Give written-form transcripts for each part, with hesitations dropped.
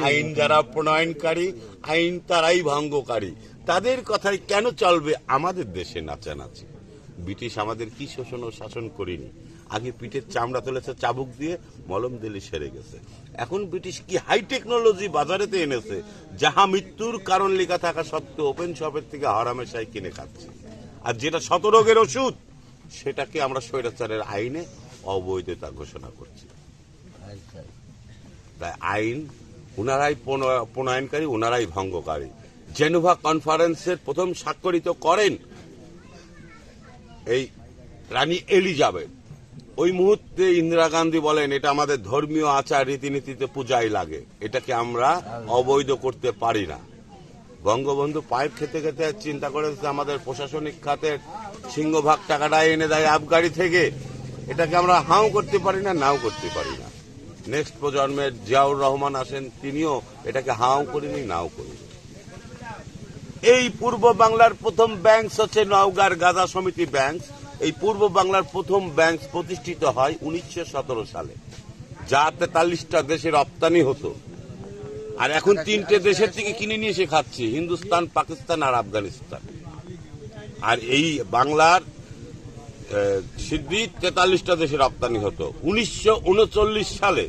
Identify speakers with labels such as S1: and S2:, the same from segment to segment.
S1: আইন যারা প্রণয়নকারী, আইন তারাই ভঙ্গকারী। তাদের কথাই কেন চলবে আমাদের দেশে নাচানাচি? ব্রিটিশ আমাদের কি শোষণ ও শাসন করিনি? আগে পিঠের চামড়া তুলেছে চাবুক দিয়ে, মলম দিলে সেরে গেছে। এখন ব্রিটিশ কি হাই টেকনোলজি বাজারেতে এনেছে, যাহা মৃত্যুর কারণ লেখা থাকা সত্ত্বেও ওপেন শপের থেকে হারামেশাই কিনে খাচ্ছে। আর যেটা শতরোগের ওষুধ, সেটাকে আমরা স্বৈরাচারের আইনে অবৈধতা ঘোষণা করছি। তাই আইন ওনারাই প্রণয়নকারী, ওনারাই ভঙ্গকারী। জেনেভা কনফারেন্সের প্রথম স্বাক্ষরিত করেন এই রানী এলিজাবেথ। ওই মুহূর্তে ইন্দিরা গান্ধী বলেন, এটা আমাদের ধর্মীয় আচার রীতিনীতিতে পূজায় লাগে, এটাকে আমরা অবৈধ করতে পারি না। বঙ্গবন্ধু পাইপ খেতে খেতে চিন্তা করেছে আমাদের প্রশাসনিক খাতের সিংহভাগ টাকাটা এনে দেয় আবগারি থেকে, এটাকে আমরা হাও করতে পারি না, নাও করতে পারি না। নেক্সট প্রজন্মের জিয়াউর রহমান আসেন, তিনিও এটাকে হাও করিনি, নাও করিনি। এই পূর্ব বাংলার প্রথম ব্যাংক হচ্ছে নওগাঁর গাজা সমিতি ব্যাংক। এই পূর্ব বাংলার প্রথম ব্যাংক প্রতিষ্ঠিত হয় 1917 সালে, যা 43টা দেশে রপ্তানি হতো। আর এখন 3টে দেশের থেকে কিনে নিয়ে এসে খাচ্ছি, হিন্দুস্তান, পাকিস্তান আর আফগানিস্তান। আর এই বাংলার সিদ্ধি 43টা দেশে রপ্তানি হতো। 1939 সালে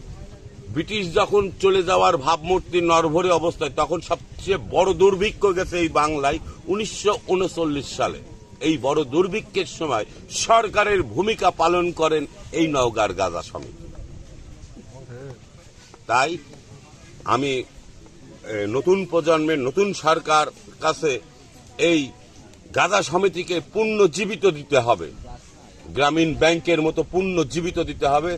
S1: ব্রিটিশ যখন চলে যাওয়ার ভাবমূর্তি নরভরে অবস্থায়, তখন সবচেয়ে বড় দুর্ভিক্ষ গেছে এই বাংলায় 1939 সালে। এই বড় দুর্ভিক্ষের সময় সরকারের ভূমিকা পালন করেন এই নওগাঁর গাজা সমিতি। তাই আমি নতুন প্রজন্মের, নতুন সরকার কাছে এই গাজা সমিতিকে পুনর্জীবিত দিতে হবে, গ্রামীণ ব্যাংকের মতো পুনর্জীবিত দিতে হবে।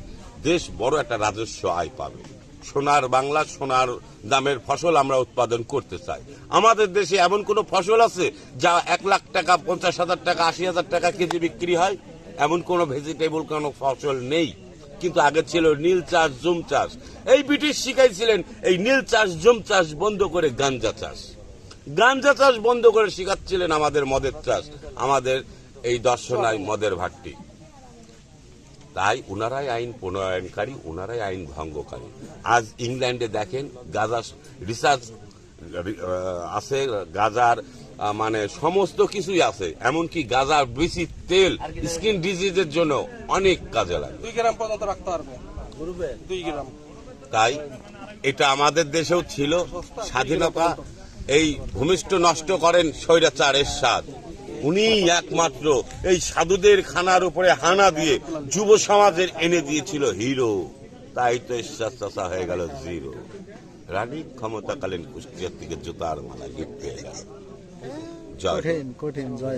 S1: দেশ বড় একটা রাজস্ব আয় পাবে। সোনার বাংলা, সোনার দামের ফসল আমরা উৎপাদন করতে চাই। আমাদের দেশে এমন কোন ফসল আছে যা 1 লাখ টাকা, 50,000 টাকা, 80,000 টাকা কেজি বিক্রি হয়? এমন কোন ভেজিটেবল কোন ফসল নেই। কিন্তু আগে ছিল নীল চাষ, জুম চাষ। এই ব্রিটিশ শিখাইছিলেন এই নীল চাষ, জুম চাষ বন্ধ করে গাঞ্জা চাষ। গাঞ্জা চাষ বন্ধ করে শিখাচ্ছিলেন আমাদের মদের চাষ। আমাদের এই দর্শনায় মদের ভাট্টি। তাই ওনারাই আইন প্রণয়নকারী, ওনারাই আইন ভঙ্গকারী। আজ ইংল্যান্ডে দেখেন গাজা রিসার্চ আছে, গাজার মানে সমস্ত কিছুই আছে, এমনকি গাজার বেশি তেল স্কিন ডিজিজের জন্য অনেক কাজে লাগে।
S2: 2 গ্রাম পর্যন্ত রাখতে পারবে, 2 গ্রাম।
S1: তাই এটা আমাদের দেশেও ছিল। স্বাধীনতা এই ভূমিষ্ঠ নষ্ট করেন স্বৈরাচারের স্বাদ। উনি একমাত্র এই সাধুদের খানার উপরে হানা দিয়ে যুব সমাজের এনে দিয়েছিল হিরো। তাই তো ঈশ্বর হয়ে গেল জিরো। রানী ক্ষমতাকালীন কুষ্টিয়ার থেকে জুতার মালা গিফট পেয়ে গেল। জয়।
S3: কঠিন জয়।